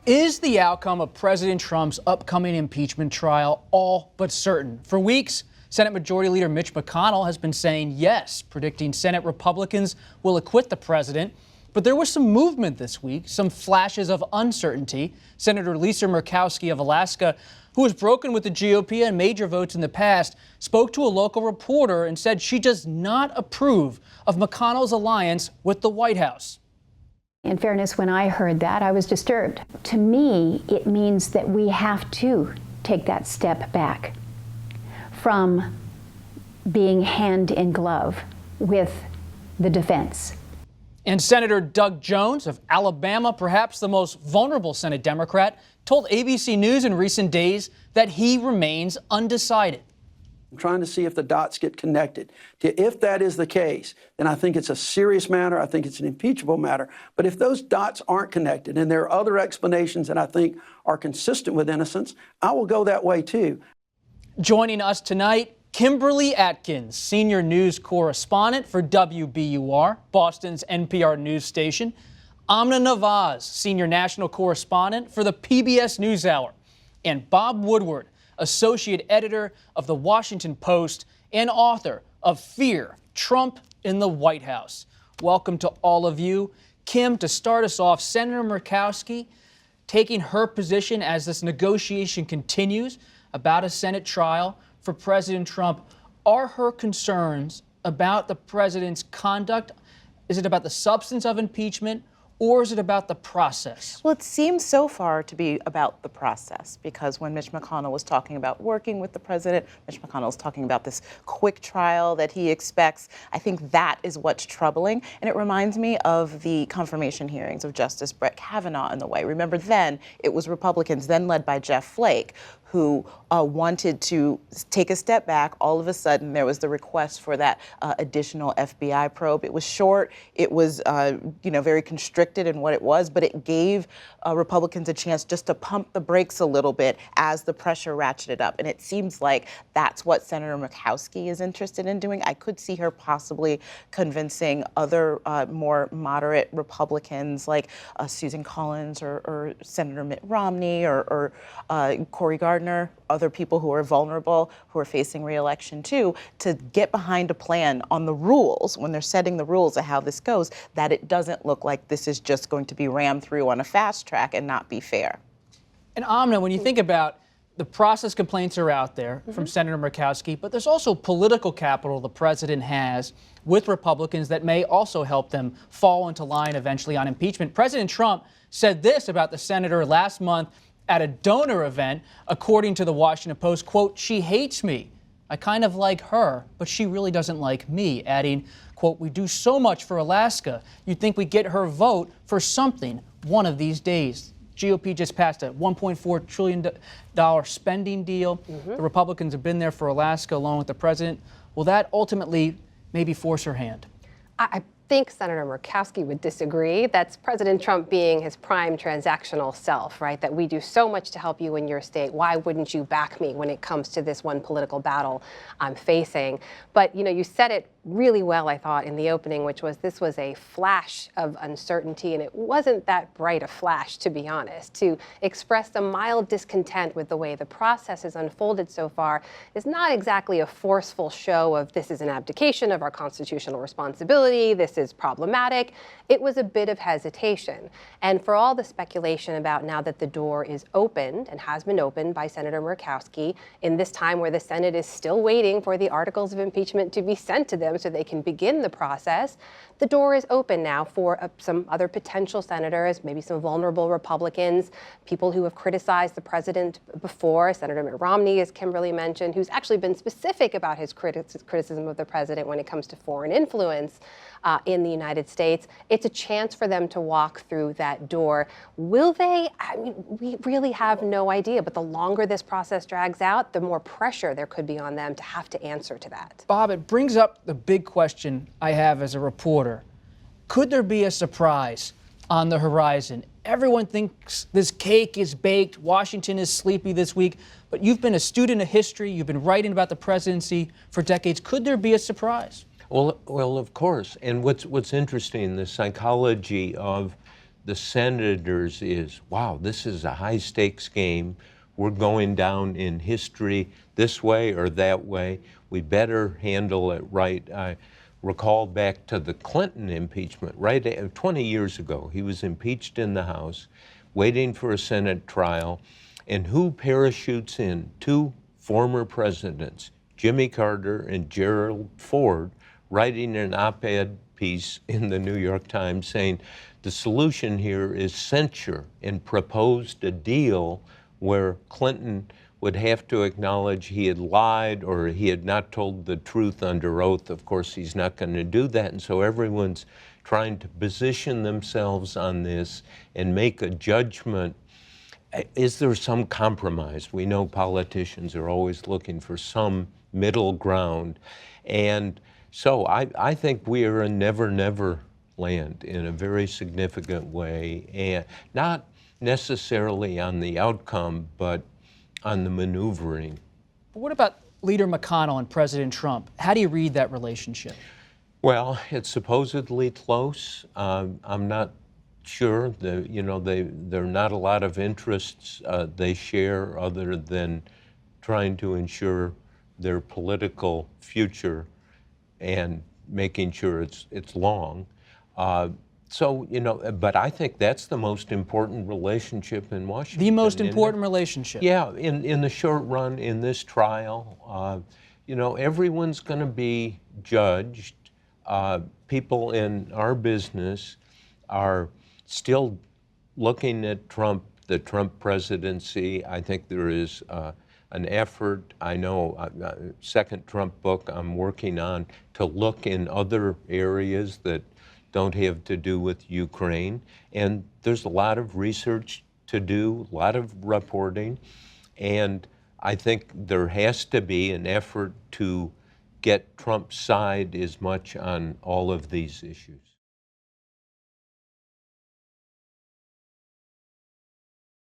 Is the outcome of President Trump's upcoming impeachment trial all but certain? For weeks, Senate Majority Leader Mitch McConnell has been saying yes, predicting Senate Republicans will acquit the president. But there was some movement this week, some flashes of uncertainty. Senator Lisa Murkowski of Alaska, who has broken with the GOP on major votes in the past, spoke to a local reporter and said she does not approve of McConnell's alliance with the White House. In fairness, when I heard that, I was disturbed. To me, it means that we have to take that step back from being hand in glove with the defense. And Senator Doug Jones of Alabama, perhaps the most vulnerable Senate Democrat, told ABC News in recent days that he remains undecided. I'm trying to see if the dots get connected. If that is the case, then I think it's a serious matter. I think it's an impeachable matter. But if those dots aren't connected and there are other explanations that I think are consistent with innocence, I will go that way too. Joining us tonight, Kimberly Atkins, senior news correspondent for WBUR, Boston's NPR news station. Amna Nawaz, senior national correspondent for the PBS NewsHour. And Bob Woodward, associate editor of The Washington Post and author of Fear, Trump in the White House. Welcome to all of you. Kim, to start us off, Senator Murkowski taking her position as this negotiation continues about a Senate trial for President Trump. Are her concerns about the president's conduct? Is it about the substance of impeachment? Or is it about the process? Well, it seems so far to be about the process, because when Mitch McConnell was talking about working with the president, Mitch McConnell was talking about this quick trial that he expects. I think that is what's troubling. And it reminds me of the confirmation hearings of Justice Brett Kavanaugh in the way. Remember, then it was Republicans, then led by Jeff Flake, who wanted to take a step back. All of a sudden, there was the request for that additional FBI probe. It was short. It was, very constricted in what it was, but it gave Republicans a chance just to pump the brakes a little bit as the pressure ratcheted up. And it seems like that's what Senator Murkowski is interested in doing. I could see her possibly convincing other more moderate Republicans like Susan Collins or Senator Mitt Romney or Cory Gardner, other people who are vulnerable, who are facing re-election too, to get behind a plan on the rules when they're setting the rules of how this goes, that it doesn't look like this is just going to be rammed through on a fast track and not be fair. And Amna, when you think about the process complaints are out there from Senator Murkowski, but there's also political capital the president has with Republicans that may also help them fall into line eventually on impeachment. President Trump said this about the senator last month at a donor event, according to the Washington Post, quote, "She hates me. I kind of like her, but she really doesn't like me," adding, quote, "We do so much for Alaska. You'd think we'd get her vote for something one of these days." GOP just passed a $1.4 trillion spending deal. The Republicans have been there for Alaska along with the president. Will that ultimately maybe force her hand? I think Senator Murkowski would disagree. That's President Trump being his prime transactional self, right? That we do so much to help you in your state. Why wouldn't you back me when it comes to this one political battle I'm facing? But, you said it really well, I thought, in the opening, which was this was a flash of uncertainty, and it wasn't that bright a flash, to be honest. To express some mild discontent with the way the process has unfolded so far is not exactly a forceful show of this is an abdication of our constitutional responsibility, this is problematic. It was a bit of hesitation. And for all the speculation about now that the door is opened and has been opened by Senator Murkowski in this time where the Senate is still waiting for the articles of impeachment to be sent to them so they can begin the process, the door is open now for some other potential senators, maybe some vulnerable Republicans, people who have criticized the president before, Senator Mitt Romney, as Kimberly mentioned, who's actually been specific about his criticism of the president when it comes to foreign influence in the United States. It's a chance for them to walk through that door. Will they? I mean, we really have no idea, but the longer this process drags out, the more pressure there could be on them to have to answer to that. Bob, it brings up the big question I have as a reporter. Could there be a surprise on the horizon? Everyone thinks this cake is baked. Washington is sleepy this week. But you've been a student of history. You've been writing about the presidency for decades. Could there be a surprise? Well, of course. And what's interesting, the psychology of the senators is, wow, this is a high stakes game. We're going down in history this way or that way. We better handle it right. I recall back to the Clinton impeachment, right 20 years ago. He was impeached in the House, waiting for a Senate trial. And who parachutes in? Two former presidents, Jimmy Carter and Gerald Ford, writing an op-ed piece in the New York Times saying the solution here is censure, and proposed a deal where Clinton would have to acknowledge he had lied or he had not told the truth under oath. Of course, he's not going to do that. And so everyone's trying to position themselves on this and make a judgment. Is there some compromise? We know politicians are always looking for some middle ground. And so I think we are a never land in a very significant way, and not necessarily on the outcome, but on the maneuvering. But what about Leader McConnell and President Trump? How do you read that relationship? Well, it's supposedly close. I'm not sure. There are not a lot of interests they share other than trying to ensure their political future and making sure it's long. But I think that's the most important relationship in Washington. The most important relationship. Yeah, in the short run, in this trial, everyone's going to be judged. People in our business are still looking at Trump, the Trump presidency. I think there is an effort, I know, second Trump book I'm working on, to look in other areas that don't have to do with Ukraine. And there's a lot of research to do, a lot of reporting. And I think there has to be an effort to get Trump's side as much on all of these issues.